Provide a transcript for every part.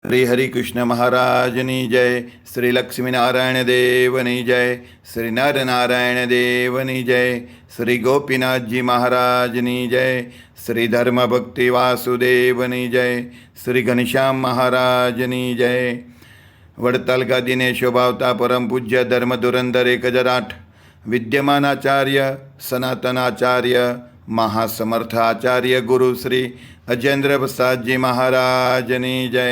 શ્રી હરિકૃષ્ણ મહારાજની જય, શ્રી લક્ષ્મીનારાયણ દેવની જય, શ્રી નરનારાયણ દેવની જય, શ્રી ગોપીનાથજી મહારાજની જય, શ્રી ધર્મભક્તિ વાસુદેવની જય, શ્રી ઘનશ્યામ મહારાજની જય. વડતાલ ગાદીને શોભાવતા પરમ પૂજ્ય ધર્મ ધુરંધર 1008 વિદ્યમાન આચાર્ય સનાતન આચાર્ય મહાસમર્થ આચાર્ય ગુરુ શ્રી અજેન્દ્ર પ્રસાદજી મહારાજની જય.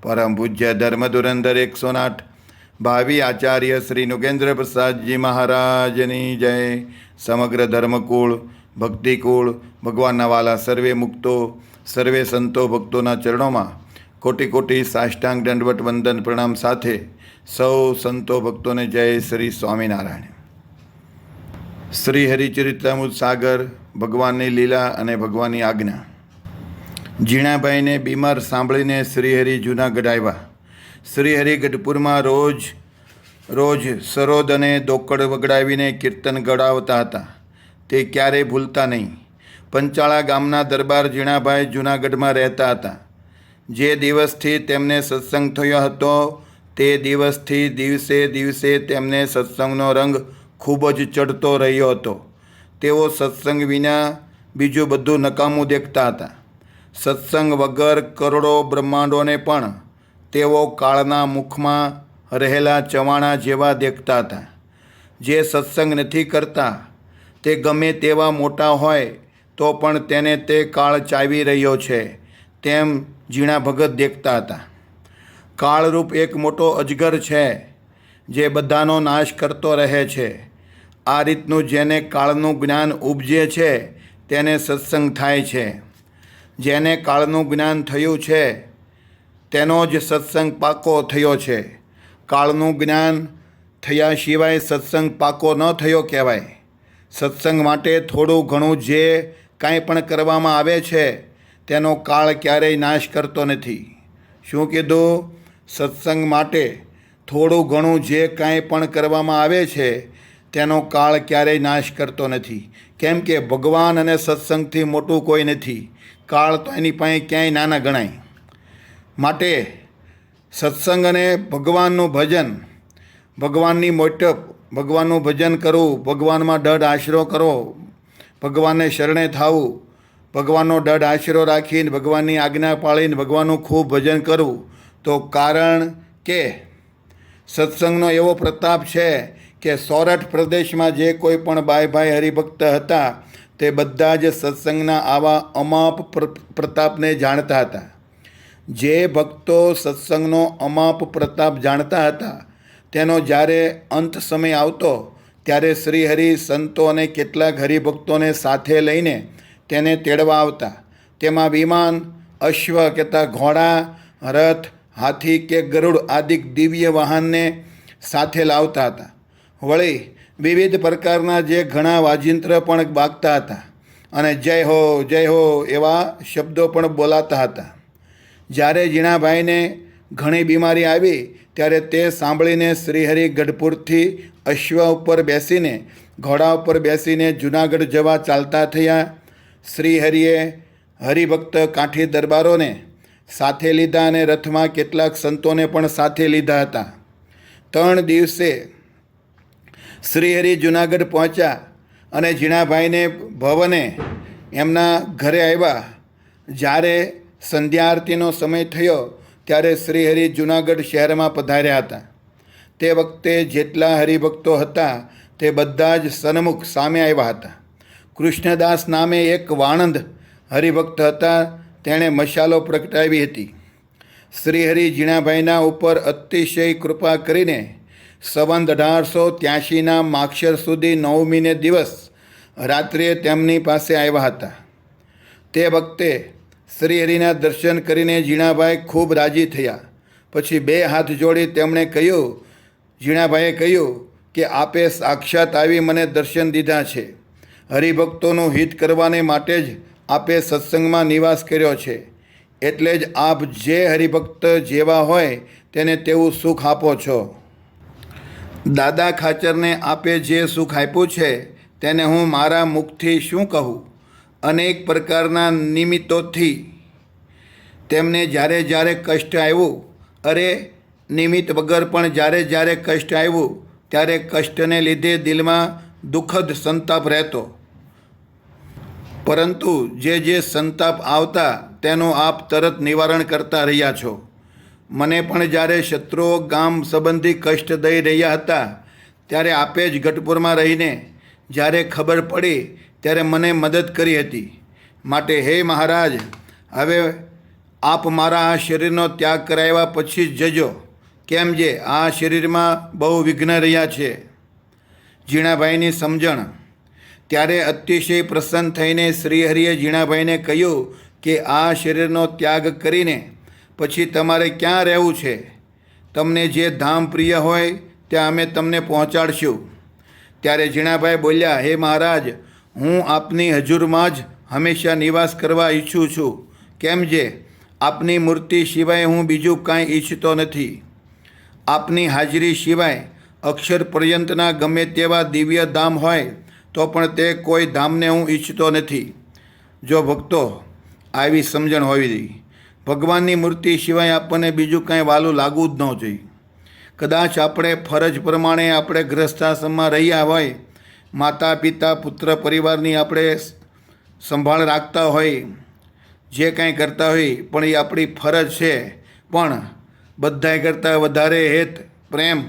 પરમ પૂજ્ય ધર્મ ધુરંધર 108 ભાવિ આચાર્ય શ્રી નુગેન્દ્ર પ્રસાદજી મહારાજની જય. સમગ્ર ધર્મકુળ ભક્તિકુળ ભગવાનના વાલા સર્વે મુક્તો સર્વે સંતો ભક્તોના ચરણોમાં કોટી કોટી સાષ્ટાંગ દંડવટ વંદન પ્રણામ સાથે સૌ સંતો ભક્તોને જય શ્રી સ્વામિનારાયણ. શ્રી હરિચરિત્રામૃત સાગર ભગવાનની લીલા અને ભગવાનની આજ્ઞા. ઝીણાભાઈને બીમાર સાંભળીને શ્રીહરિ જૂનાગઢ આવ્યા. શ્રીહરિ ગઢપુરમાં રોજ સરોદ અને દોકડ વગડાવીને કીર્તન ગળાવતા હતા. તે ક્યારેય ભૂલતા નહીં. પંચાળા ગામના દરબાર ઝીણાભાઈ જૂનાગઢમાં રહેતા હતા. જે દિવસથી તેમને સત્સંગ થયો હતો તે દિવસથી દિવસે દિવસે તેમને સત્સંગનો રંગ ખૂબ જ ચડતો રહ્યો હતો. તેઓ સત્સંગ વિના બીજું બધું નકામું દેખતા હતા. સત્સંગ વગર કરોડો બ્રહ્માંડોને પણ તેઓ કાળના મુખમાં રહેલા ચવાણા જેવા દેખતા હતા. જે સત્સંગ નથી કરતા તે ગમે તેવા મોટા હોય તો પણ તેને તે કાળ ચાવી રહ્યો છે તેમ ઝીણા ભગત દેખતા હતા. કાળરૂપ એક મોટો અજગર છે જે બધાનો નાશ કરતો રહે છે. આ રીતનું જેને કાળનું જ્ઞાન ઉપજે છે તેને સત્સંગ થાય છે. જેને કાળનું જ્ઞાન થયું છે તેનો જ સત્સંગ પાકો થયો છે. કાળનું જ્ઞાન થયા સિવાય સત્સંગ પાકો ન થયો કહેવાય. સત્સંગ માટે થોડું ઘણું જે કાંઈ પણ કરવામાં આવે છે તેનો કાળ ક્યારેય નાશ કરતો નથી. શું કીધું? સત્સંગ માટે થોડું ઘણું જે કાંઈ પણ કરવામાં આવે છે તેનો કાળ ક્યારેય નાશ કરતો નથી. કેમ કે ભગવાન અને સત્સંગથી મોટું કોઈ નથી. કાળ તો એની પાસે ક્યાંય નાના ગણાય. માટે સત્સંગ અને ભગવાનનું ભજન, ભગવાનની મોટપ, ભગવાનનું ભજન કરવું, ભગવાનમાં દૃઢ આશરો કરવો, ભગવાનને શરણે થવું, ભગવાનનો દૃઢ આશરો રાખીને ભગવાનની આજ્ઞા પાળીને ભગવાનનું ખૂબ ભજન કરવું. તો કારણ કે સત્સંગનો એવો પ્રતાપ છે કે સોરઠ પ્રદેશમાં જે કોઈ પણ ભાઈ હરિભક્ત હતા તે બધા જ સત્સંગના આવા અમાપ પ્રતાપને જાણતા હતા. જે ભક્તો સત્સંગનો અમાપ પ્રતાપ જાણતા હતા તેનો જ્યારે અંત સમય આવતો ત્યારે શ્રીહરિ સંતો અને કેટલાક હરિભક્તોને સાથે લઈને તેને તેડવા આવતા. તેમાં વિમાન, અશ્વ કહેતા ઘોડા, રથ, હાથી કે ગરુડ આદિ દિવ્ય વાહનને સાથે લાવતા હતા. વળી વિવિધ પ્રકારના જે ઘણા વાજિંત્ર પણ વાગતા હતા અને જય હો એવા શબ્દો પણ બોલાતા હતા. જ્યારે ઝીણાભાઈને ઘણી બીમારી આવી ત્યારે તે સાંભળીને શ્રીહરિ ગઢપુરથી અશ્વ ઉપર બેસીને ઘોડા ઉપર બેસીને જૂનાગઢ જવા ચાલતા થયા. શ્રીહરિએ હરિભક્ત કાઠી દરબારોને સાથે લીધા અને રથમાં કેટલાક સંતોને પણ સાથે લીધા હતા. 3 દિવસે શ્રીહરિ જૂનાગઢ પહોંચ્યા અને ઝીણાભાઈને ભવને એમના ઘરે આવ્યા. જ્યારે સંધ્યા આરતીનો સમય થયો ત્યારે શ્રીહરિ જૂનાગઢ શહેરમાં પધાર્યા હતા. તે વખતે જેટલા હરિભક્તો હતા તે બધા જ સન્મુખ સામે આવ્યા હતા. કૃષ્ણદાસ નામે એક વાણંદ હરિભક્ત હતા. તેણે મશાલો પ્રગટાવી હતી. શ્રીહરિ ઝીણાભાઈના ઉપર અતિશય કૃપા કરીને સંવંત 1883ના માક્ષર સુધી 9મીને દિવસ રાત્રે તેમની પાસે આવ્યા હતા. તે વખતે શ્રીહરિના દર્શન કરીને ઝીણાભાઈ ખૂબ રાજી થયા. પછી 2 હાથ જોડી તેમણે કહ્યું, ઝીણાભાઈએ કહ્યું કે આપે સાક્ષાત આવી મને દર્શન દીધા છે. હરિભક્તોનું હિત કરવાને માટે જ આપે સત્સંગમાં નિવાસ કર્યો છે. એટલે જ આપ જે હરિભક્ત જેવા હોય તેને તેવું સુખ આપો છો. દાદા ખાચરને આપે જે સુખ આપ્યું છે તેને હું મારા મુખથી શું કહું. અનેક પ્રકારના નિમિત્તોથી તેમને જ્યારે જ્યારે કષ્ટ આવ્યું, અરે નિમિત્ત વગર પણ જ્યારે જ્યારે કષ્ટ આવ્યું ત્યારે કષ્ટને લીધે દિલમાં દુઃખદ સંતાપ રહેતો, પરંતુ જે સંતાપ આવતા તેનું આપ તરત નિવારણ કરતા રહ્યા છો. મને પણ જ્યારે શત્રુઓ ગામ સંબંધી કષ્ટ દઈ રહ્યા હતા ત્યારે આપે જ ગઢપુરમાં રહીને જ્યારે ખબર પડી ત્યારે મને મદદ કરી હતી. માટે હે મહારાજ, હવે આપ મારા આ શરીરનો ત્યાગ કરાવ્યા પછી જ જજો, કેમ જે આ શરીરમાં બહુ વિઘ્ન રહ્યા છે. જીણાભાઈની સમજણ. ત્યારે અતિશય પ્રસન્ન થઈને શ્રીહરિએ જીણાભાઈને કહ્યું કે આ શરીરનો ત્યાગ કરીને પછી તમારે ક્યાં રહેવું છે? તમને જે ધામ પ્રિય હોય ત્યાં અમે તમને પહોંચાડશું. ત્યારે જીણાભાઈ બોલ્યા, હે મહારાજ, હું આપની હજુરમાં જ હંમેશા નિવાસ કરવા ઈચ્છું છું, કેમ જે આપની મૂર્તિ સિવાય હું બીજું કાંઈ ઈચ્છતો નથી. આપની હાજરી સિવાય અક્ષર પર્યંતના ગમે તેવા દિવ્ય ધામ હોય તો પણ તે કોઈ ધામને હું ઈચ્છતો નથી. જો ભક્તો આવી સમજણ હોવી જોઈએ. ભગવાનની મૂર્તિ સિવાય આપણને બીજું કાંઈ વાલું લાગવું જ ન જોઈએ. કદાચ આપણે ફરજ પ્રમાણે આપણે ગ્રસ્થાશ્રમમાં રહ્યા હોય, માતા પિતા પુત્ર પરિવારની આપણે સંભાળ રાખતા હોય, જે કાંઈ કરતા હોય, પણ એ આપણી ફરજ છે. પણ બધાય કરતાં વધારે હેત પ્રેમ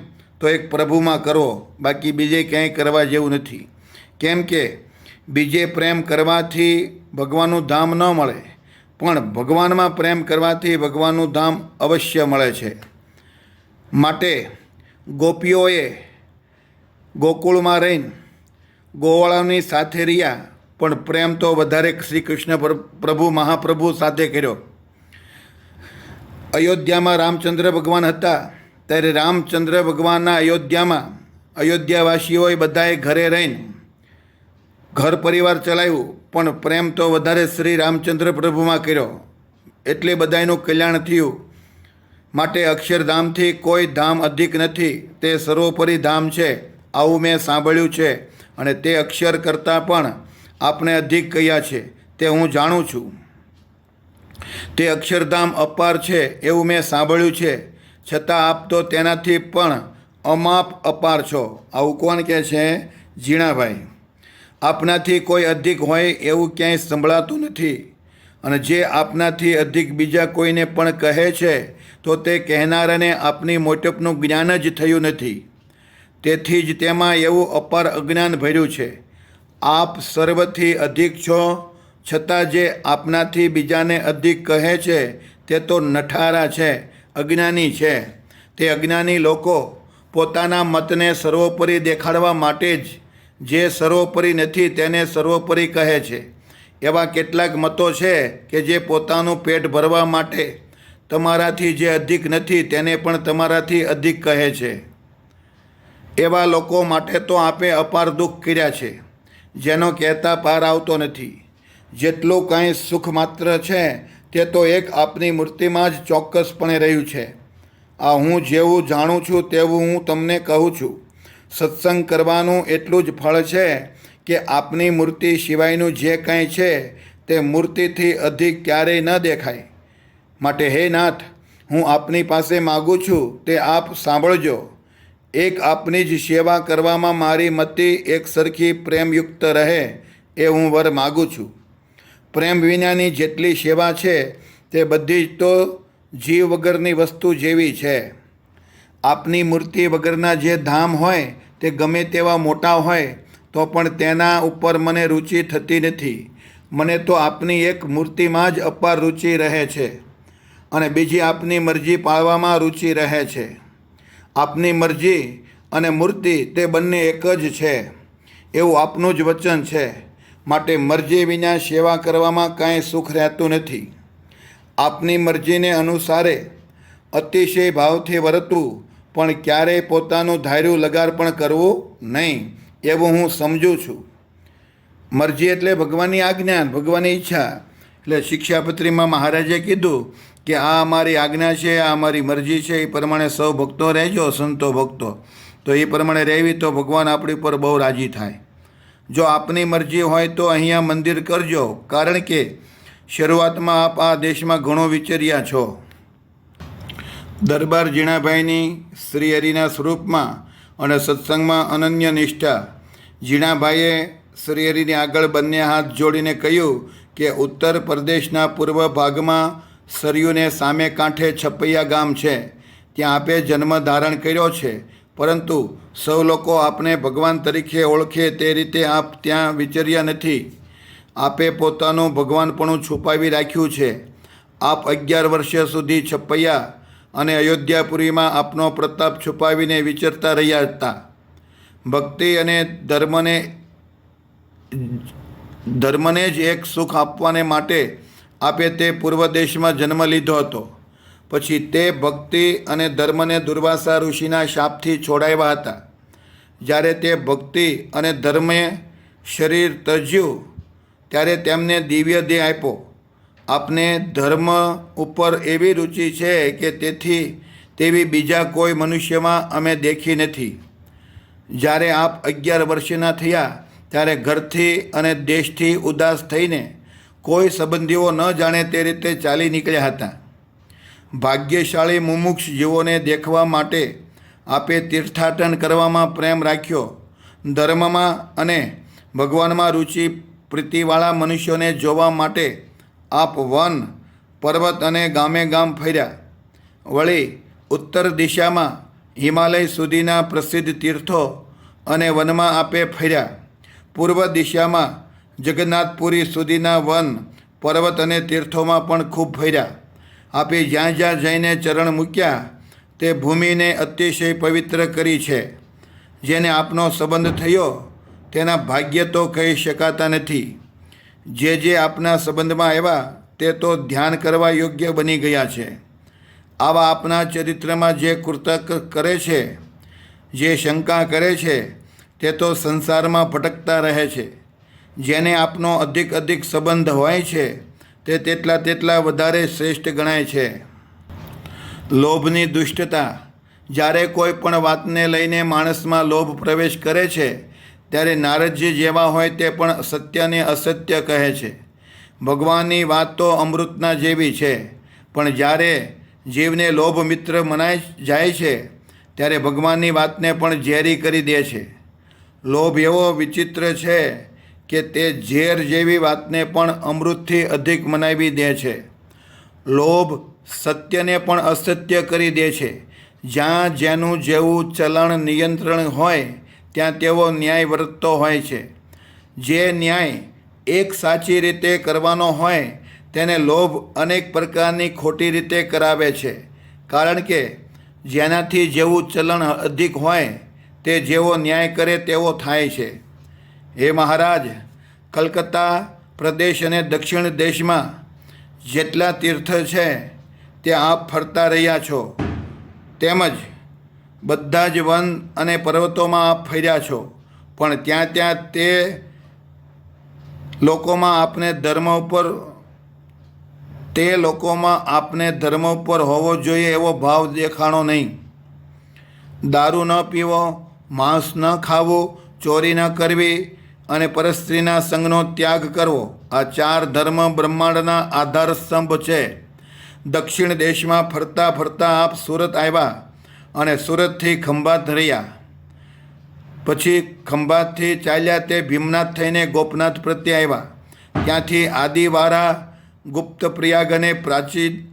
તો એક પ્રભુમાં કરવો, બાકી બીજે ક્યાંય કરવા જેવું નથી. કેમ કે બીજે પ્રેમ કરવાથી ભગવાનનું ધામ ન મળે, પણ ભગવાનમાં પ્રેમ કરવાથી ભગવાનનું ધામ અવશ્ય મળે છે. માટે ગોપીઓએ ગોકુળમાં રહીને ગોવાળાની સાથે રહ્યા, પણ પ્રેમ તો વધારે શ્રી કૃષ્ણ પ્રભુ મહાપ્રભુ સાથે કર્યો. અયોધ્યામાં રામચંદ્ર ભગવાન હતા ત્યારે રામચંદ્ર ભગવાનના અયોધ્યાવાસીઓએ બધાએ ઘરે રહીને ઘર પરિવાર ચલાવ્યું, પણ પ્રેમ તો વધારે શ્રી રામચંદ્ર પ્રભુમાં કર્યો, એટલે બધાયનું કલ્યાણ થયું. માટે અક્ષરધામથી કોઈ ધામ અધિક નથી, તે સર્વોપરી ધામ છે, આવું મેં સાંભળ્યું છે. અને તે અક્ષર કરતાં પણ આપણે અધિક કહ્યા છે તે હું જાણું છું. તે અક્ષરધામ અપાર છે એવું મેં સાંભળ્યું છે, છતાં આપ તો તેનાથી પણ અમાપ અપાર છો. આવું કોણ કહે છે? જીણાભાઈ. આપનાથી કોઈ અધિક હોય એવું ક્યાંય સંભળાતું નથી. અને જે આપનાથી અધિક બીજા કોઈને પણ કહે છે તો તે કહેનારાને આપની મોટપનું જ્ઞાન જ થયું નથી. તેથી જ તેમાં એવું અપાર અજ્ઞાન ભર્યું છે. આપ સર્વથી અધિક છો, છતાં જે આપનાથી બીજાને અધિક કહે છે તે તો નઠારા છે, અજ્ઞાની છે. તે અજ્ઞાની લોકો પોતાના મતને સર્વોપરી દેખાડવા માટે જ જે સર્વોપરી નથી તેને સર્વોપરી કહે છે. એવા કેટલાક મતો છે કે જે પોતાનું પેટ ભરવા માટે તમારાથી જે અધિક નથી તેને પણ તમારાથી અધિક કહે છે. એવા લોકો માટે તો આપે અપાર દુઃખ કર્યા છે, જેનો કહેતા પાર આવતો નથી. જેટલું કાંઈ સુખ માત્ર છે તે તો એક આપની મૂર્તિમાં જ ચોક્કસપણે રહ્યું છે. આ હું જેવું જાણું છું તેવું હું તમને કહું છું. સત્સંગ કરવાનું એટલું જ ફળ છે કે આપની મૂર્તિ સિવાયનું જે કાંઈ છે તે મૂર્તિથી અધિક ક્યારેય ન દેખાય. માટે હે નાથ, હું આપની પાસે માગું છું તે આપ સાંભળજો. એક આપની જ સેવા કરવામાં મારી મતિ એક સરખી પ્રેમયુક્ત રહે એ હું વર માગું છું. પ્રેમ વિનાની જેટલી સેવા છે તે બધી જ તો જીવ વગરની વસ્તુ જેવી છે. આપની મૂર્તિ વગરના જે ધામ હોય તે ગમે તેવા મોટા હોય તો પણ તેના ઉપર મને રુચિ થતી નથી. મને તો આપની એક મૂર્તિમાં જ અપાર રુચિ રહે છે અને બીજી આપની મરજી પાળવામાં રુચિ રહે છે. આપની મરજી અને મૂર્તિ તે બંને એક જ છે એવું આપનું જ વચન છે. માટે મરજી વિના સેવા કરવામાં કાંઈ સુખ રહેતું નથી. આપની મરજીને અનુસારે અતિશય ભાવથી વર્તવું, પણ ક્યારેય પોતાનું ધાર્યું લગારપણ કરવું નહીં, એવું હું સમજું છું. મરજી એટલે ભગવાનની આજ્ઞા, ભગવાનની ઈચ્છા. એટલે શિક્ષાપત્રીમાં મહારાજે કીધું કે આ અમારી આજ્ઞા છે, આ અમારી મરજી છે, એ પ્રમાણે સૌ ભક્તો રહેજો, સંતો ભક્તો. તો એ પ્રમાણે રહેવી તો ભગવાન આપણી પર બહુ રાજી થાય. જો આપની મરજી હોય તો અહીંયા મંદિર કરજો, કારણ કે શરૂઆતમાં આપ આ દેશમાં ઘણો વિચર્યા છો. દરબાર જીણાભાઈની શ્રી હરિના સ્વરૂપમાં અને સત્સંગમાં અનન્ય નિષ્ઠા. જીણાભાઈએ શ્રી હરિની આગળ બંને હાથ જોડીને કહ્યું કે ઉત્તર પ્રદેશના પૂર્વ ભાગમાં સરયુને સામે કાંઠે છપૈયા ગામ છે. ત્યાં આપે જન્મ ધારણ કર્યો છે, પરંતુ સૌ લોકો આપને ભગવાન તરીકે ઓળખે તે રીતે આપ ત્યાં વિચર્યા નથી. આપે પોતાનું ભગવાનપણું છુપાવી રાખ્યું છે. આપ 11 વર્ષ સુધી છપૈયા અને અયોધ્યાપુરીમાં આપનો પ્રતાપ છુપાવીને વિચરતા રહ્યા હતા. ભક્તિ અને ધર્મને જ એક સુખ આપવાને માટે આપે તે પૂર્વ દેશમાં જન્મ લીધો હતો. પછી તે ભક્તિ અને ધર્મને દુર્વાસા ઋષિના શાપથી છોડાવ્યા હતા. જ્યારે તે ભક્તિ અને ધર્મે શરીર તજ્યું ત્યારે તેમને દિવ્ય દેહ આપ્યો. આપને ધર્મ ઉપર એવી રુચિ છે કે તેવી બીજા કોઈ મનુષ્યમાં અમે દેખી નથી. જ્યારે આપ 11 વર્ષના થયા ત્યારે ઘરથી અને દેશથી ઉદાસ થઈને કોઈ સંબંધીઓ ન જાણે તે રીતે ચાલી નીકળ્યા હતા. ભાગ્યશાળી મુમુક્ષ જીવોને દેખવા માટે આપે તીર્થાટન કરવામાં પ્રેમ રાખ્યો. ધર્મમાં અને ભગવાનમાં રુચિ પ્રીતિવાળા મનુષ્યોને જોવા માટે આપ વન, પર્વત અને ગામે ગામ ફર્યા. વળી ઉત્તર દિશામાં હિમાલય સુધીના પ્રસિદ્ધ તીર્થો અને વનમાં આપે ફર્યા. પૂર્વ દિશામાં જગન્નાથપુરી સુધીના વન, પર્વત અને તીર્થોમાં પણ ખૂબ ફર્યા. આપે જ્યાં જ્યાં જઈને ચરણ મૂક્યા તે ભૂમિને અતિશય પવિત્ર કરી છે. જેને આપનો સંબંધ થયો તેના ભાગ્ય તો કહી શકાતા નથી. જે આપના સંબંધમાં આવ્યા તે તો ધ્યાન કરવા યોગ્ય બની ગયા છે. આવા આપના ચરિત્રમાં જે કૃતક કરે છે, જે શંકા કરે છે, તે તો સંસારમાં ભટકતા રહે છે. જેને આપનો અધિક સંબંધ હોય છે તે તેટલા વધારે શ્રેષ્ઠ ગણાય છે. લોભની દુષ્ટતા. જ્યારે કોઈ પણ વાતને લઈને માણસમાં લોભ પ્રવેશ કરે છે ત્યારે નારદજી જેવા હોય તે પણ સત્યને અસત્ય કહે છે. ભગવાનની વાત તો અમૃતના જેવી છે, પણ જ્યારે જીવને લોભ મિત્ર મનાઈ જાય છે ત્યારે ભગવાનની વાતને પણ ઝેરી કરી દે છે. લોભ એવો વિચિત્ર છે કે તે ઝેર જેવી વાતને પણ અમૃતથી અધિક મનાવી દે છે. લોભ સત્યને પણ અસત્ય કરી દે છે. જ્યાં જેનું જેવું ચલણ નિયંત્રણ હોય ત્યાં તેવો ન્યાય વર્તતો હોય છે. જે ન્યાય એક સાચી રીતે કરવાનો હોય તેને લોભ અનેક પ્રકારની ખોટી રીતે કરાવે છે. કારણ કે જેનાથી જેવું ચલણ અધિક હોય તે જેવો ન્યાય કરે તેવો થાય છે. હે મહારાજ, કલકત્તા પ્રદેશ અને દક્ષિણ દેશમાં જેટલા તીર્થ છે તે આપ ફરતા રહ્યા છો, તેમજ બધા જ વન અને પર્વતોમાં આપ ફર્યા છો. પણ ત્યાં તે લોકોમાં આપને ધર્મ ઉપર હોવો જોઈએ એવો ભાવ દેખાણો નહીં. દારૂ ન પીવો, માંસ ન ખાવું, ચોરી ન કરવી અને પરસ્ત્રીના સંગનો ત્યાગ કરવો, આ 4 ધર્મ બ્રહ્માંડના આધાર સ્તંભ છે. દક્ષિણ દેશમાં ફરતા આપ સુરત આવ્યા અને સુરતથી ખંભાત રહ્યા. પછી ખંભાતથી ચાલ્યા તે ભીમનાથ થઈને ગોપનાથ પ્રત્યે આવ્યા. ત્યાંથી આદિવારા, ગુપ્ત પ્રયાગ અને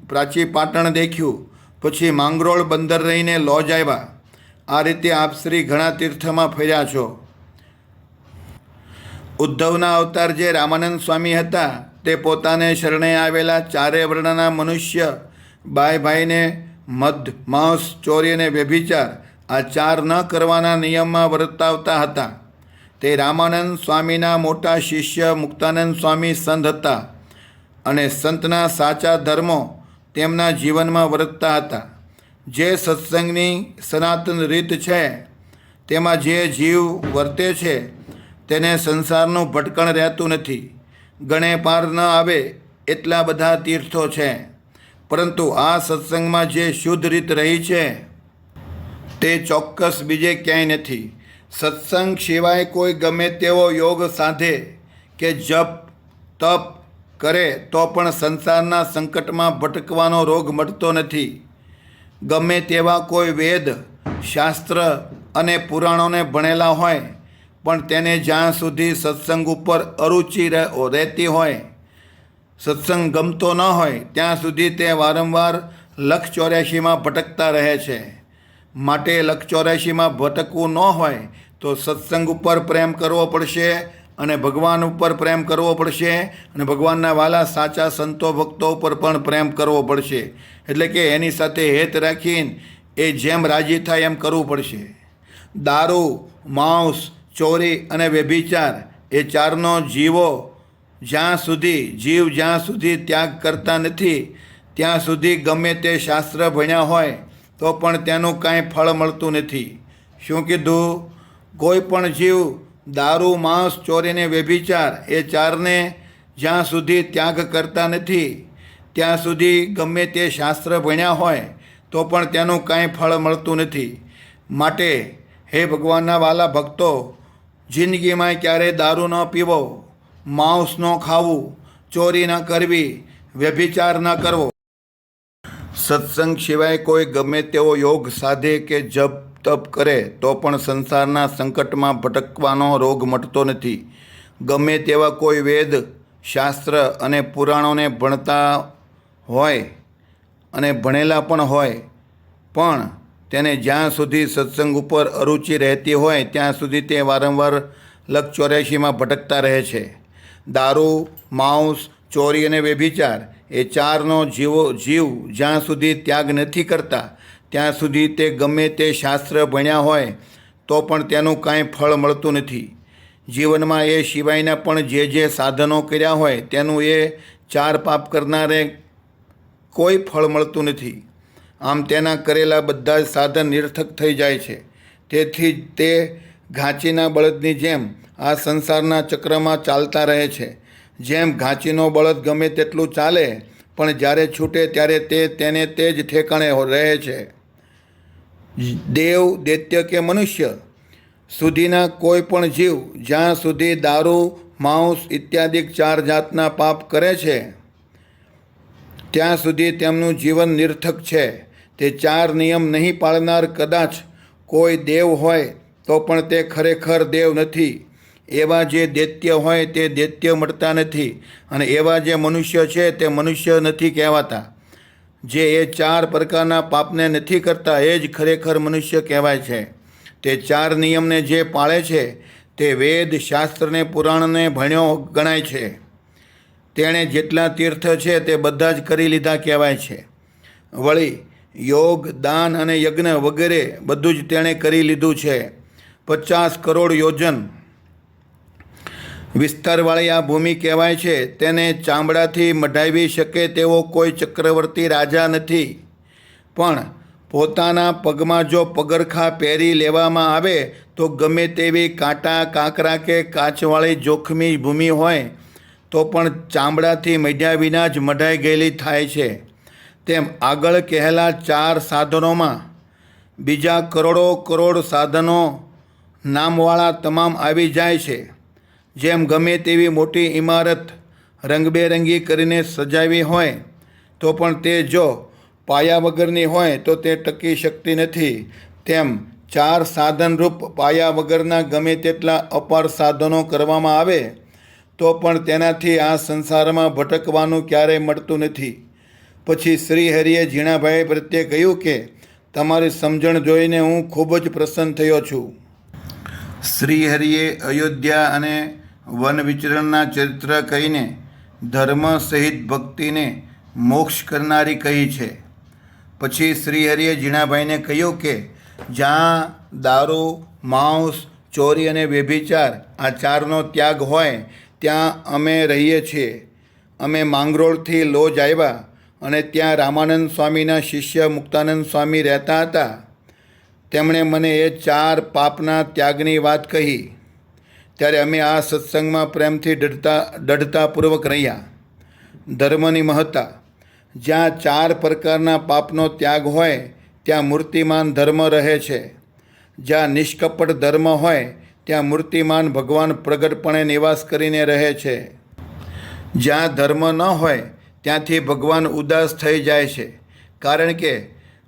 પ્રાચી પાટણ દેખ્યું. પછી માંગરોળ બંદર રહીને લોજ આવ્યા. આ રીતે આપ શ્રી ઘણા તીર્થમાં ફર્યા છો. ઉદ્ધવના અવતાર જે રામાનંદ સ્વામી હતા તે પોતાને શરણે આવેલા 4 વર્ણના મનુષ્ય ભાઈને મદ, માંસ, ચોરી અને વ્યભિચાર આ 4 ન કરવાના નિયમમાં વર્તાવતા હતા. તે રામાનંદ સ્વામીના મોટા શિષ્ય મુક્તાનંદ સ્વામી સંત હતા અને સંતના સાચા ધર્મો તેમના જીવનમાં વર્તતા હતા. જે સત્સંગની સનાતન રીત છે તેમાં જે જીવ વર્તે છે તેને સંસારનું ભટકણ રહેતું નથી. ગણે પાર ન આવે એટલા બધા તીર્થો છે, પરંતુ આ સત્સંગમાં જે શુદ્ધ રીત રહી છે તે ચોક્કસ બીજે ક્યાંય નથી. સત્સંગ સિવાય કોઈ ગમે તેવો યોગ સાધે કે જપ, તપ, કરે તો પણ સંસારના સંકટમાં ભટકવાનો રોગ મળતો નથી. ગમે તેવા કોઈ વેદ, શાસ્ત્ર અને પુરાણોને ભણેલા હોય પણ તેને જ્યાં સુધી સત્સંગ ઉપર અરુચિ રહેતી હોય, સત્સંગ ગમતો ન હોય ત્યાં સુધી તે વારંવાર લક્ષ 84માં ભટકતા રહે છે. માટે લક્ષ 84માં ભટકવું ન હોય તો સત્સંગ ઉપર પ્રેમ કરવો પડશે અને ભગવાન ઉપર પ્રેમ કરવો પડશે અને ભગવાનના વાલા સાચા સંતો ભક્તો ઉપર પણ પ્રેમ કરવો પડશે. એટલે કે એની સાથે હેત રાખીને એ જેમ રાજી થાય એમ કરવું પડશે. દારૂ, માંસ, ચોરી અને વ્યભિચાર એ ચારનો જીવ જ્યાં સુધી ત્યાગ કરતા નથી ત્યાં સુધી ગમે તે શાસ્ત્ર ભણ્યા હોય તો પણ તેનું કાંઈ ફળ મળતું નથી. શું કીધું? કોઈ પણ જીવ દારૂ, માંસ, ચોરી અને વ્યભિચાર એ ચારને જ્યાં સુધી ત્યાગ કરતા નથી ત્યાં સુધી ગમે તે શાસ્ત્ર ભણ્યા હોય તો પણ તેનું કાંઈ ફળ મળતું નથી. માટે હે ભગવાનના વાલા ભક્તો, જિંદગીમાં ક્યારેય દારૂ ન પીવો, માંસ ન ખાવું, ચોરી ન કરવી, વ્યભિચાર ન કરવો. સત્સંગ સિવાય કોઈ ગમે તેવો યોગ સાધે કે જપ તપ કરે તો પણ સંસારના સંકટમાં ભટકવાનો રોગ મટતો નથી. ગમે તેવા કોઈ વેદ, શાસ્ત્ર અને પુરાણોને ભણતા હોય અને ભણેલા પણ હોય પણ તેને જ્યાં સુધી સત્સંગ ઉપર અરુચિ રહેતી હોય ત્યાં સુધી તે વારંવાર લક્ષ 84માં ભટકતા રહે છે. દારૂ, માંસ, ચોરી અને વ્યભિચાર એ ચારનો જીવ જ્યાં સુધી ત્યાગ નથી કરતા ત્યાં સુધી તે ગમે તે શાસ્ત્ર ભણ્યા હોય તો પણ તેનું કાંઈ ફળ મળતું નથી. જીવનમાં એ સિવાયના પણ જે સાધનો કર્યા હોય તેનું એ ચાર પાપ કરનારે કોઈ ફળ મળતું નથી. આમ તેના કરેલા બધા જ સાધન નિરર્થક થઈ જાય છે. તેથી તે ઘાંચીના બળદની જેમ આ સંસારના ચક્રમાં ચાલતા રહે છે. જેમ ઘાંચીનો બળદ ગમે તેટલું ચાલે પણ જ્યારે છૂટે ત્યારે તેને તે જ ઠેકાણે રહે છે. દેવ, દૈત્ય કે મનુષ્ય સુધીના કોઈ પણ જીવ જ્યાં સુધી દારૂ, માંસ ઇત્યાદિ ચાર જાતના પાપ કરે છે ત્યાં સુધી તેમનું જીવન નિરર્થક છે. તે ચાર નિયમ નહીં પાળનાર કદાચ કોઈ દેવ હોય તો પણ તે ખરેખર દેવ નથી. એવા જે દૈત્ય હોય તે દૈત્ય મળતા નથી અને એવા જે મનુષ્ય છે તે મનુષ્ય નથી કહેવાતા. જે એ ચાર પ્રકારના પાપને નથી કરતા એ જ ખરેખર મનુષ્ય કહેવાય છે. તે ચાર નિયમને જે પાળે છે તે વેદ, શાસ્ત્રને, પુરાણને ભણ્યો ગણાય છે. તેણે જેટલા તીર્થ છે તે બધા જ કરી લીધા કહેવાય છે. વળી યોગ, દાન અને યજ્ઞ વગેરે બધું જ તેણે કરી લીધું છે. 50 કરોડ યોજન વિસ્તારવાળી આ ભૂમિ કહેવાય છે. તેને ચામડાથી મઢાવી શકે તેવો કોઈ ચક્રવર્તી રાજા નથી. પણ પોતાના પગમાં જો પગરખાં પહેરી લેવામાં આવે તો ગમે તેવી કાંટા, કાંકરા કે કાચવાળી જોખમી ભૂમિ હોય તો પણ ચામડાથી મઢ્યા વિના જ મઢાઈ ગયેલી થાય છે. તેમ આગળ કહેલા ચાર સાધનોમાં બીજા કરોડ સાધનો નામવાળા તમામ આવી જાય છે. જેમ ગમે તેવી મોટી ઇમારત રંગબેરંગી કરીને સજાવી હોય તો પણ તે જો પાયા વગરની હોય તો તે ટકી શકતી નથી. તેમ ચાર સાધનરૂપ પાયા વગરના ગમે તેટલા અપાર સાધનો કરવામાં આવે તો પણ તેનાથી આ સંસારમાં ભટકવાનું ક્યારેય મળતું નથી. પછી શ્રી હરિએ ઝીણાભાઈ પ્રત્યે કહ્યું કે તમારી સમજણ જોઈને હું ખૂબ જ પ્રસન્ન થયો છું. શ્રી હરિએ અયોધ્યા અને વન વિચરણના ચરિત્ર કહીને ધર્મ સહિત ભક્તિને મોક્ષ કરનારી કહી છે. પછી શ્રી હરિએ ઝીણાભાઈને કહ્યું કે જ્યાં દારૂ, માંસ, ચોરી અને વ્યભિચાર આ ચારનો ત્યાગ હોય ત્યાં અમે રહીએ છીએ. અમે માંગરોળથી લોજ આવ્યા અને ત્યાં રામાનંદ સ્વામીના શિષ્ય મુક્તાનંદ સ્વામી રહેતા હતા. તેમણે મને એ ચાર પાપના ત્યાગની વાત કહી ત્યારે અમે આ સત્સંગમાં પ્રેમથી દઢતાપૂર્વક રહ્યા. ધર્મની મહત્તા. જ્યાં ચાર પ્રકારના પાપનો ત્યાગ હોય ત્યાં મૂર્તિમાન ધર્મ રહે છે. જ્યાં નિષ્કપટ ધર્મ હોય ત્યાં મૂર્તિમાન ભગવાન પ્રગટપણે નિવાસ કરીને રહે છે. જ્યાં ધર્મ ન હોય ત્યાંથી ભગવાન ઉદાસ થઈ જાય છે, કારણ કે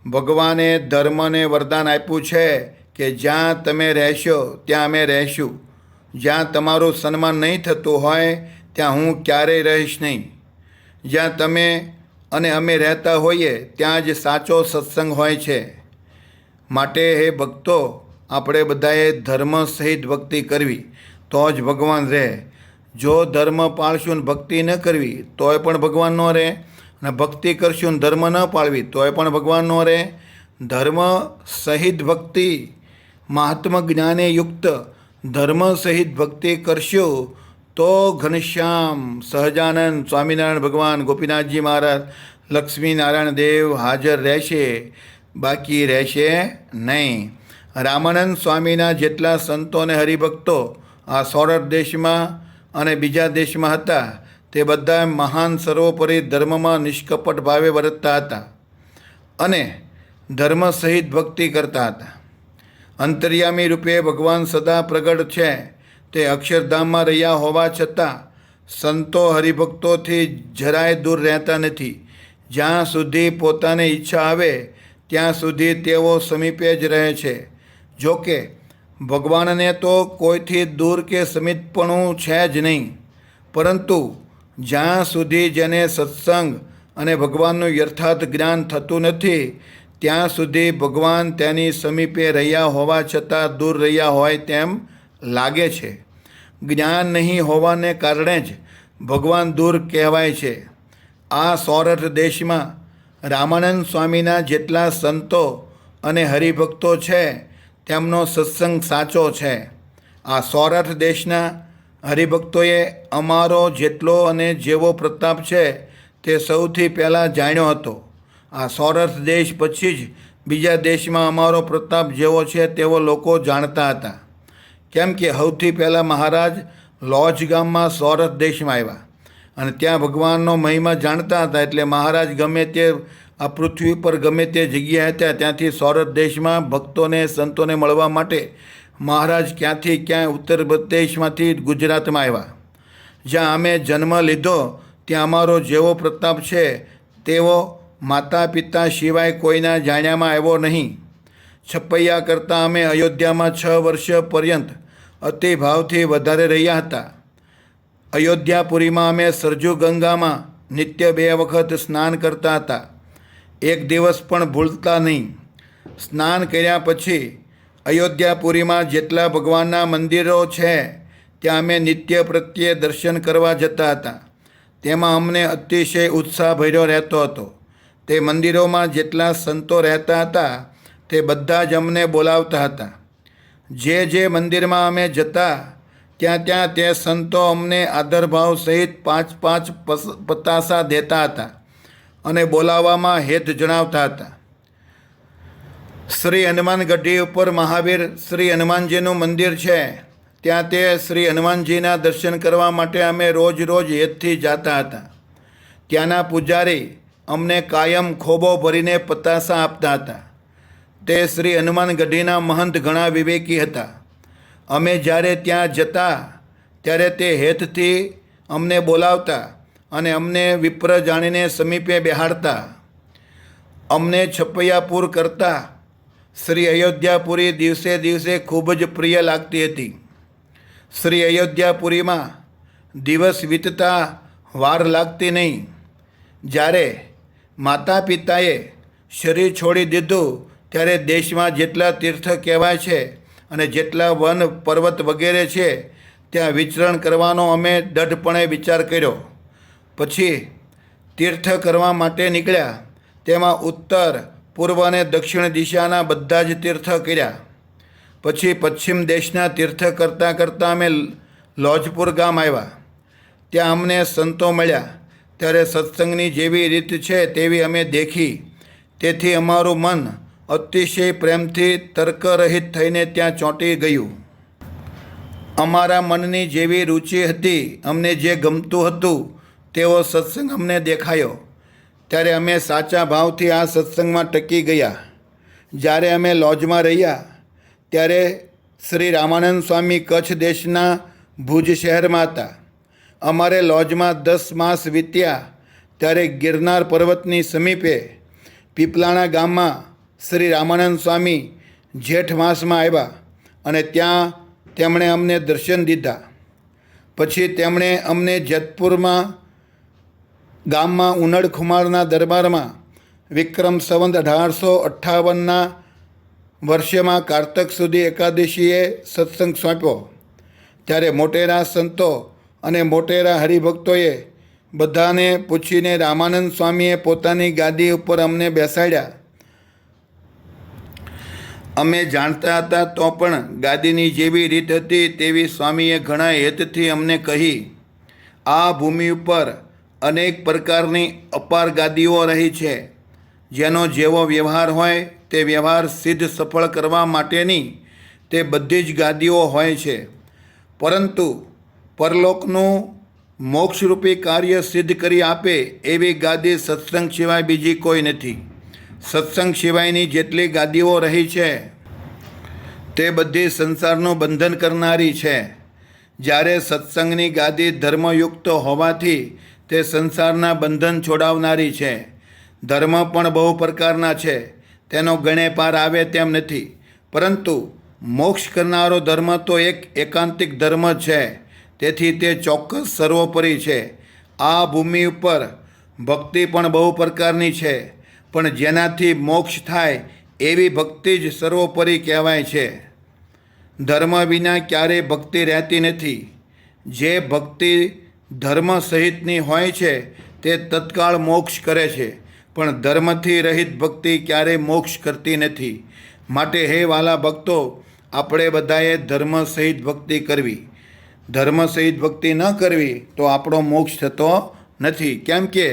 ભગવાને ધર્મને વરદાન આપ્યું છે કે જ્યાં તમે રહેશો ત્યાં અમે રહીશું, જ્યાં તમારું સન્માન નહીં થતું હોય ત્યાં હું ક્યારેય રહીશ નહીં. જ્યાં તમે અને અમે રહેતા હોઈએ ત્યાં જ સાચો સત્સંગ હોય છે. માટે હે ભક્તો, આપણે બધાએ ધર્મ સહિત ભક્તિ કરવી તો જ ભગવાન રહે. જો ધર્મ પાળશું ને ભક્તિ ન કરવી તોય પણ ભગવાન ન રહે, અને ભક્તિ કરશું ને ધર્મ ન પાળવી તોય પણ ભગવાન ન રહે. ધર્મ સહિત ભક્તિ, મહાત્મ જ્ઞાને યુક્ત ધર્મ સહિત ભક્તિ કરશું તો ઘનશ્યામ, સહજાનંદ, સ્વામિનારાયણ ભગવાન, ગોપીનાથજી મહારાજ, લક્ષ્મીનારાયણ દેવ હાજર રહેશે, બાકી રહેશે નહીં. રામાનંદ સ્વામીના જેટલા સંતો અને હરિભક્તો આ સૌરાષ્ટ્ર દેશમાં અને બીજા દેશમાં હતા તે બધા મહાન સર્વોપરી ધર્મમાં નિષ્કપટ ભાવે વર્તતા હતા અને ધર્મ સહિત ભક્તિ કરતા હતા. અંતર્યામી રૂપે ભગવાન સદા પ્રગટ છે. તે અક્ષરધામમાં રહ્યા હોવા છતાં સંતો હરિભક્તોથી જરાય દૂર રહેતા નથી. જ્યાં સુધી પોતાને ઈચ્છા આવે ત્યાં સુધી તેઓ સમીપે જ રહે છે. જો કે ભગવાનને તો કોઈથી દૂર કે સમીપપણું છે જ નહીં, પરંતુ જ્યાં સુધી જેને સત્સંગ અને ભગવાનનું યથાર્થ જ્ઞાન થતું નથી ત્યાં સુધી ભગવાન તેની સમીપે રહ્યા હોવા છતાં દૂર રહ્યા હોય તેમ લાગે છે. જ્ઞાન નહીં હોવાને કારણે જ ભગવાન દૂર કહેવાય છે. આ સૌરાષ્ટ્ર દેશમાં રામાનંદ સ્વામીના જેટલા સંતો અને હરિભક્તો છે તેમનો સત્સંગ સાચો છે. આ સૌરાષ્ટ્ર દેશના હરિભક્તોએ અમારો જેટલો અને જેવો પ્રતાપ છે તે સૌથી પહેલાં જાણ્યો હતો. આ સૌરાષ્ટ્ર દેશ પછી જ બીજા દેશમાં અમારો પ્રતાપ જેવો છે તેવો લોકો જાણતા હતા. કેમ કે સૌથી પહેલાં મહારાજ લોજ ગામમાં સૌરાષ્ટ્ર દેશમાં આવ્યા અને ત્યાં ભગવાનનો મહિમા જાણતા હતા. એટલે મહારાજ ગમે તે આ પૃથ્વી પર ગમે તે જગ્યાએ હતા ત્યાંથી સૌરાષ્ટ્ર દેશમાં ભક્તોને સંતોને મળવા માટે મહારાજ ક્યાંથી ક્યાંય ઉત્તર પ્રદેશમાંથી ગુજરાતમાં આવ્યા. જ્યાં અમે જન્મ લીધો ત્યાં અમારો જેવો પ્રતાપ છે તેવો માતા પિતા સિવાય કોઈના જાણ્યામાં આવ્યો નહીં. છપૈયા કરતાં અમે અયોધ્યામાં 6 વર્ષ પર્યંત અતિ ભાવથી વધારે રહ્યા હતા. અયોધ્યાપુરીમાં અમે સરજુ ગંગામાં નિત્ય 2 વખત સ્નાન કરતા હતા. એક દિવસ પણ ભૂલતા નહીં. સ્નાન કર્યા પછી અયોધ્યાપુરીમાં જેટલા ભગવાનના મંદિરો છે ત્યાં અમે નિત્ય પ્રત્યે દર્શન કરવા જતા હતા. તેમાં અમને અતિશય ઉત્સાહ ભર્યો રહેતો હતો. તે મંદિરોમાં જેટલા સંતો રહેતા હતા તે બધા જ અમને બોલાવતા હતા. જે મંદિરમાં અમે જતા ત્યાં તે સંતો અમને આદરભાવ સહિત 5 પતાસા દેતા હતા અને બોલાવવામાં હેત જણાવતા હતા. શ્રી હનુમાનગઢી ઉપર મહાવીર શ્રી હનુમાનજીનું મંદિર છે. ત્યાં તે શ્રી હનુમાનજીના દર્શન કરવા માટે અમે રોજ હેતથી જતા હતા. ત્યાંના પૂજારી અમને કાયમ ખોબો ભરીને પતાસા આપતા હતા. તે શ્રી હનુમાનગઢીના મહંત ઘણા વિવેકી હતા. અમે જ્યારે ત્યાં જતા ત્યારે તે હેતથી અમને બોલાવતા અને અમને વિપ્ર જાણીને સમીપે બેહાડતા. અમને છપૈયાપુર કરતા શ્રી અયોધ્યાપુરી દિવસે ખૂબ જ પ્રિય લાગતી હતી. શ્રી અયોધ્યાપુરીમાં દિવસ વીતતા વાર લાગતી નહીં. જ્યારે માતા પિતાએ શરીર છોડી દીધું ત્યારે દેશમાં જેટલા તીર્થ કહેવાય છે અને જેટલા વન પર્વત વગેરે છે ત્યાં વિચરણ કરવાનો અમે દઢપણે વિચાર કર્યો. પછી તીર્થ કરવા માટે નીકળ્યા. તેમાં ઉત્તર, પૂર્વ અને દક્ષિણ દિશાના બધા જ તીર્થ કર્યા. પછી પશ્ચિમ દેશના તીર્થ કરતાં અમે લોજપુર ગામ આવ્યા. ત્યાં અમને સંતો મળ્યા. ત્યારે સત્સંગની જેવી રીત છે તેવી અમે દેખી. તેથી અમારું મન અતિશય પ્રેમથી તર્કરહિત થઈને ત્યાં ચોંટી ગયું. અમારા મનની જેવી રુચિ હતી, અમને જે ગમતું હતું તેવો સત્સંગ અમને દેખાયો. ત્યારે અમે સાચા ભાવથી આ સત્સંગમાં ટકી ગયા. જ્યારે અમે લોજમાં રહ્યા ત્યારે શ્રી રામાનંદ સ્વામી કચ્છ દેશના ભુજ શહેરમાં હતા અમારે લોજમાં 10 માસ વીત્યા ત્યારે ગિરનાર પર્વતની સમીપે પીપલાણા ગામમાં શ્રી રામાનંદ સ્વામી જેઠ માસમાં આવ્યા અને ત્યાં તેમણે અમને દર્શન દીધા. પછી તેમણે અમને જેતપુરમાં ગામમાં ઉનડ ખુમારના દરબારમાં વિક્રમ સંવત 1858ના વર્ષમાં કારતક સુધી એકાદશીએ સત્સંગ સોંપ્યો. ત્યારે મોટેરા સંતો અને મોટેરા હરિભક્તોએ બધાને પૂછીને રામાનંદ સ્વામીએ પોતાની ગાદી ઉપર અમને બેસાડ્યા. અમે જાણતા હતા તો પણ ગાદીની જેવી રીત હતી તેવી સ્વામીએ ઘણા હેતથી અમને કહી. આ ભૂમિ ઉપર અનેક પ્રકારની અપાર ગાદીઓ રહી છે, જેનો જેવો વ્યવહાર હોય તે વ્યવહાર સિદ્ધ સફળ કરવા માટેની તે બધી જ ગાદીઓ હોય છે. પરંતુ પરલોકનું મોક્ષરૂપી કાર્ય સિદ્ધ કરી આપે એવી ગાદી સત્સંગ સિવાય બીજી કોઈ નથી. સત્સંગ સિવાયની જેટલી ગાદીઓ રહી છે તે બધી સંસારનું બંધન કરનારી છે. જ્યારે સત્સંગની ગાદી ધર્મયુક્ત હોવાથી તે સંસારના બંધન છોડાવનારી છે. ધર્મ પણ બહુ પ્રકારના છે, તેનો ગણે પાર આવે તેમ નથી. પરંતુ મોક્ષ કરનારો ધર્મ તો એક એકાંતિક ધર્મ છે, તેથી તે ચોક્કસ સર્વોપરી છે. આ ભૂમિ ઉપર ભક્તિ પણ બહુ પ્રકારની છે, પણ જેનાથી મોક્ષ થાય એવી ભક્તિ જ સર્વોપરી કહેવાય છે. ધર્મ વિના ક્યારેય ભક્તિ રહેતી નથી. જે ભક્તિ ધર્મ સહિતની હોય છે તે તત્કાળ મોક્ષ કરે છે, પણ ધર્મથી રહિત ભક્તિ ક્યારેય મોક્ષ કરતી નથી. માટે હે વાલા ભક્તો, આપણે બધાએ ધર્મ સહિત ભક્તિ કરવી. ધર્મ સહિત ભક્તિ ન કરવી તો આપણો મોક્ષ થતો નથી. કેમ કે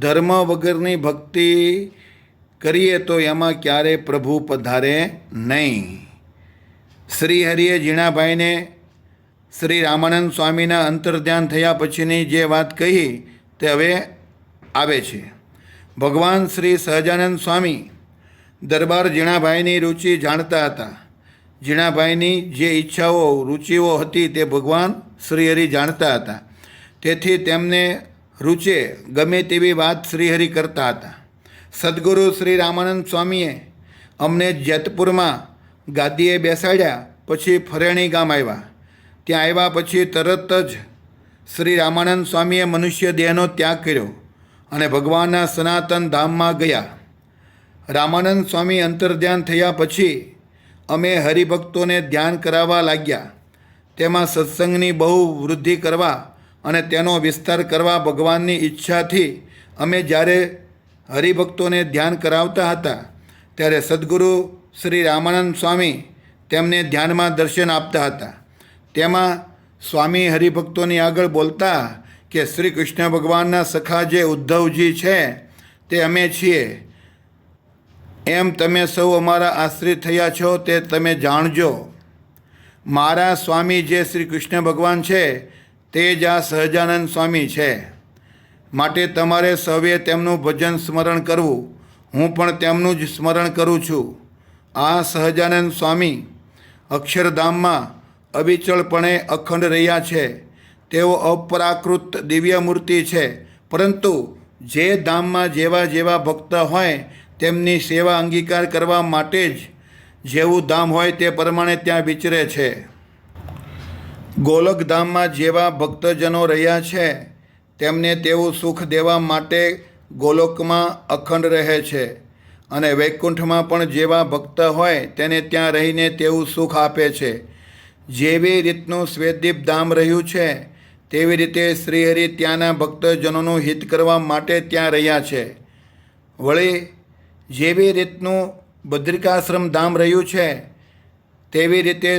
ધર્મ વગરની ભક્તિ કરીએ તો એમાં ક્યારેય પ્રભુ પધારે નહીં. શ્રી હરિએ ઝીણાભાઈને શ્રી રામાનંદ સ્વામીના અંતર્ધ્યાન થયા પછીની જે વાત કહી તે હવે આવે છે. ભગવાન શ્રી સહજાનંદ સ્વામી દરબાર ઝીણાભાઈની રુચિ જાણતા હતા. ઝીણાભાઈની જે ઈચ્છાઓ રુચિઓ હતી તે ભગવાન શ્રીહરિ જાણતા હતા. તેથી તેમને રુચે ગમે તેવી વાત શ્રીહરિ કરતા હતા. સદગુરુ શ્રી રામાનંદ સ્વામીએ અમને જેતપુરમાં ગાદીએ બેસાડ્યા. પછી ફરેણી ગામ આવ્યા. ત્યાં આવ્યા પછી તરત જ શ્રી રામાનંદ સ્વામીએ મનુષ્ય દેહનો ત્યાગ કર્યો અને ભગવાનના સનાતન ધામમાં ગયા. રામાનંદ સ્વામી અંતર્ધ્યાન થયા પછી અમે હરિભક્તોને ધ્યાન કરાવવા લાગ્યા. તેમાં સત્સંગની બહુ વૃદ્ધિ કરવા અને તેનો વિસ્તાર કરવા ભગવાનની ઈચ્છાથી અમે જ્યારે હરિભક્તોને ધ્યાન કરાવતા હતા ત્યારે સદગુરુ શ્રી રામાનંદ સ્વામી તેમને ધ્યાનમાં દર્શન આપતા હતા. તેમાં સ્વામી હરિભક્તોની આગળ બોલતા કે શ્રી કૃષ્ણ ભગવાનના સખા જે ઉદ્ધવજી છે તે અમે છીએ. એમ તમે સૌ અમારા આશ્રિત થયા છો તે તમે જાણજો. મારા સ્વામી જે શ્રી કૃષ્ણ ભગવાન છે તે જ આ સહજાનંદ સ્વામી છે. માટે તમારે સૌએ તેમનું ભજન સ્મરણ કરવું. હું પણ તેમનું જ સ્મરણ કરું છું. આ સહજાનંદ સ્વામી અક્ષરધામમાં અવિચળપણે અખંડ રહ્યા છે. તેઓ અપરાકૃત દિવ્ય મૂર્તિ છે, પરંતુ જે ધામમાં જેવા જેવા ભક્ત હોય તેમની સેવા અંગીકાર કરવા માટે જ જેવું ધામ હોય તે પ્રમાણે ત્યાં વિચરે છે. ગોલક ધામમાં જેવા ભક્તજનો રહ્યા છે તેમને તેવું સુખ દેવા માટે ગોલોકમાં અખંડ રહે છે, અને વૈકુંઠમાં પણ જેવા ભક્ત હોય તેને ત્યાં રહીને તેવું સુખ આપે છે. જેવી રીતનું શ્વેતદીપ ધામ રહ્યું છે તેવી રીતે શ્રીહરિ ત્યાંના ભક્તજનોનું હિત કરવા માટે ત્યાં રહ્યા છે. વળી જેવી રીતનું બદ્રિકાશ્રમ ધામ રહ્યું છે તેવી રીતે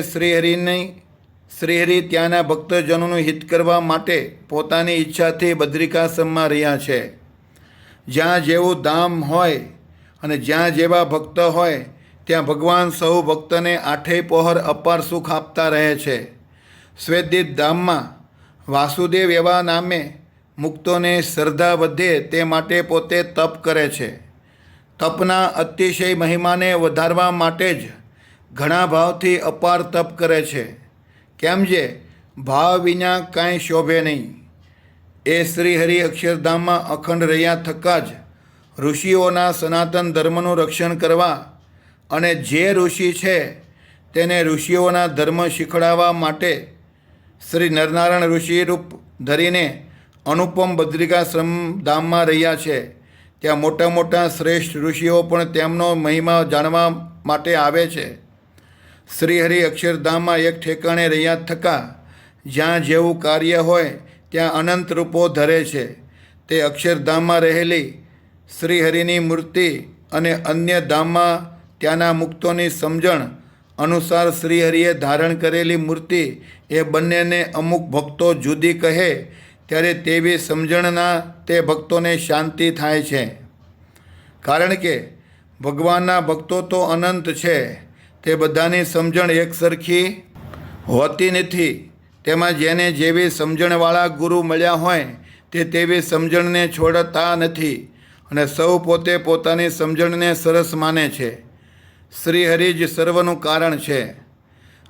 શ્રીહરિ ત્યાંના ભક્તજનોનું હિત કરવા માટે પોતાની ઈચ્છાથી બદ્રિકાશ્રમમાં રહ્યા છે. જ્યાં જેવું ધામ હોય અને જ્યાં જેવા ભક્ત હોય ત્યાં ભગવાન સહુ ભક્તને આઠેય પહોર અપાર સુખ આપતા રહે છે. શ્વેતદીપ ધામમાં વાસુદેવ એવા નામે મુક્તોને શ્રદ્ધા વધે તે માટે પોતે તપ કરે છે. તપના અતિશય મહિમાને વધારવા માટે જ ઘણા ભાવથી અપાર તપ કરે છે. કેમ જે ભાવ વિના કાંઈ શોભે નહીં. એ શ્રીહરિ અક્ષરધામમાં અખંડ રહ્યા થકા જ ઋષિઓના સનાતન ધર્મનું રક્ષણ કરવા અને જે ઋષિ છે તેને ઋષિઓના ધર્મ શીખવાડવા માટે શ્રી નરનારાયણ ઋષિ રૂપ ધરીને અનુપમ બદ્રિકાશ્રમ ધામમાં રહ્યા છે. ત્યાં મોટા મોટા શ્રેષ્ઠ ઋષિઓ પણ તેમનો મહિમા જાણવા માટે આવે છે. શ્રીહરિ અક્ષરધામમાં એક ઠેકાણે રહ્યા થકા જ્યાં જેવું કાર્ય હોય ત્યાં અનંત રૂપો ધરે છે. તે અક્ષરધામમાં રહેલી શ્રીહરિની મૂર્તિ અને અન્ય ધામમાં ત્યાંના મુક્તોની સમજણ અનુસાર શ્રીહરિએ ધારણ કરેલી મૂર્તિ એ બંનેને અમુક ભક્તો જુદી કહે ત્યારે તેવી સમજણના તે ભક્તોને શાંતિ થાય છે. કારણ કે ભગવાનના ભક્તો તો અનંત છે. તે બધાની સમજણ એકસરખી હોતી નથી. તેમાં જેને જેવી સમજણવાળા ગુરુ મળ્યા હોય તે તેવી સમજણને છોડતા નથી અને સૌ પોતે પોતાની સમજણને સરસ માને છે. શ્રીહરિ જ સર્વનું કારણ છે.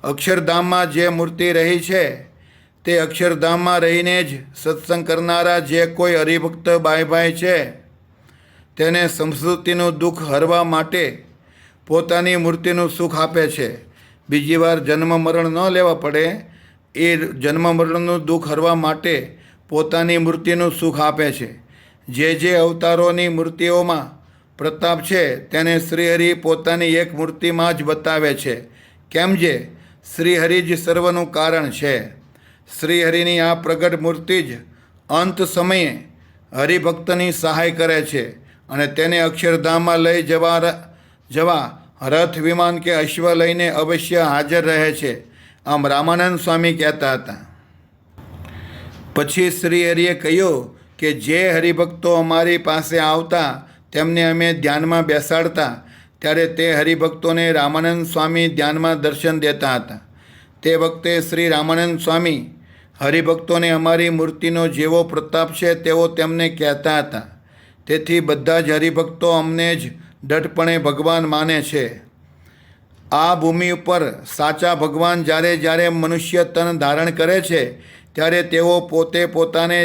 અક્ષરધામમાં જે મૂર્તિ રહી છે તે અક્ષરધામમાં રહીને જ સત્સંગ કરનારા જે કોઈ હરિભક્ત ભાઈ છે તેને સંસ્કૃતિનું દુઃખ હરવા માટે પોતાની મૂર્તિનું સુખ આપે છે. બીજી વાર જન્મ મરણ ન લેવા પડે એ જન્મ મરણનું દુઃખ હરવા માટે પોતાની મૂર્તિનું સુખ આપે છે. જે જે અવતારોની મૂર્તિઓમાં પ્રતાપ છે તેને શ્રીહરિ પોતાની એક મૂર્તિમાં જ બતાવે છે. કેમ જે શ્રીહરિ જ સર્વનું કારણ છે. શ્રીહરિની આ પ્રગટ મૂર્તિ જ અંત સમયે હરિભક્તની સહાય કરે છે અને તેને અક્ષરધામમાં લઈ જવા રથ વિમાન કે અશ્વ લઈને અવશ્ય હાજર રહે છે. આમ રામાનંદ સ્વામી કહેતા હતા. પછી શ્રીહરિએ કહ્યું કે જે હરિભક્તો અમારી પાસે આવતા તેમને અમે ધ્યાનમાં બેસાડતા ત્યારે તે હરિભક્તોને રામાનંદ સ્વામી ધ્યાનમાં દર્શન દેતા હતા. તે વખતે શ્રી રામાનંદ સ્વામી હરિભક્તોને અમારી મૂર્તિનો જેવો પ્રતાપ છે તેવો તેમને કહેતા હતા. તેથી બધા જ હરિભક્તો અમને જ ડટપણે ભગવાન માને છે. આ ભૂમિ ઉપર સાચા ભગવાન જ્યારે જ્યારે મનુષ્ય તન ધારણ કરે છે ત્યારે તેઓ પોતે પોતાને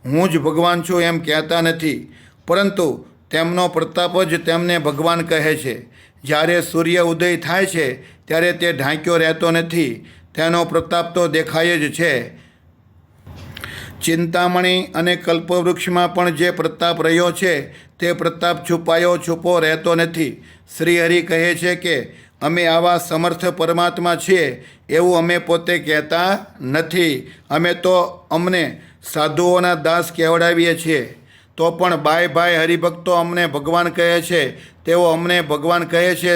હું જ ભગવાન છું એમ કહેતા નથી, પરંતુ તેમનો પ્રતાપ જ તેમને ભગવાન કહે છે. જ્યારે સૂર્ય ઉદય થાય છે ત્યારે તે ઢાંક્યો રહેતો નથી, તેનો પ્રતાપ તો દેખાય જ છે. ચિંતામણી અને કલ્પવૃક્ષમાં પણ જે પ્રતાપ રહ્યો છે તે પ્રતાપ છૂપો રહેતો નથી. શ્રીહરિ કહે છે કે અમે આવા સમર્થ પરમાત્મા છીએ એવું અમે પોતે કહેતા નથી. અમે તો અમને સાધુઓના દાસ કહેવડાવીએ છીએ. તો પણ ભાઈ હરિભક્તો અમને ભગવાન કહે છે તેઓ અમને ભગવાન કહે છે,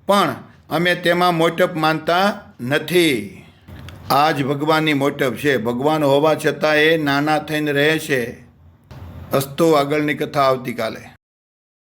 પણ અમે તેમાં મોટપ માનતા નથી. આ જ ભગવાનની મોટપ છે. ભગવાન હોવા છતાં એ નાના થઈને રહે છે. અસ્તુ આગળની કથા આવતીકાલે.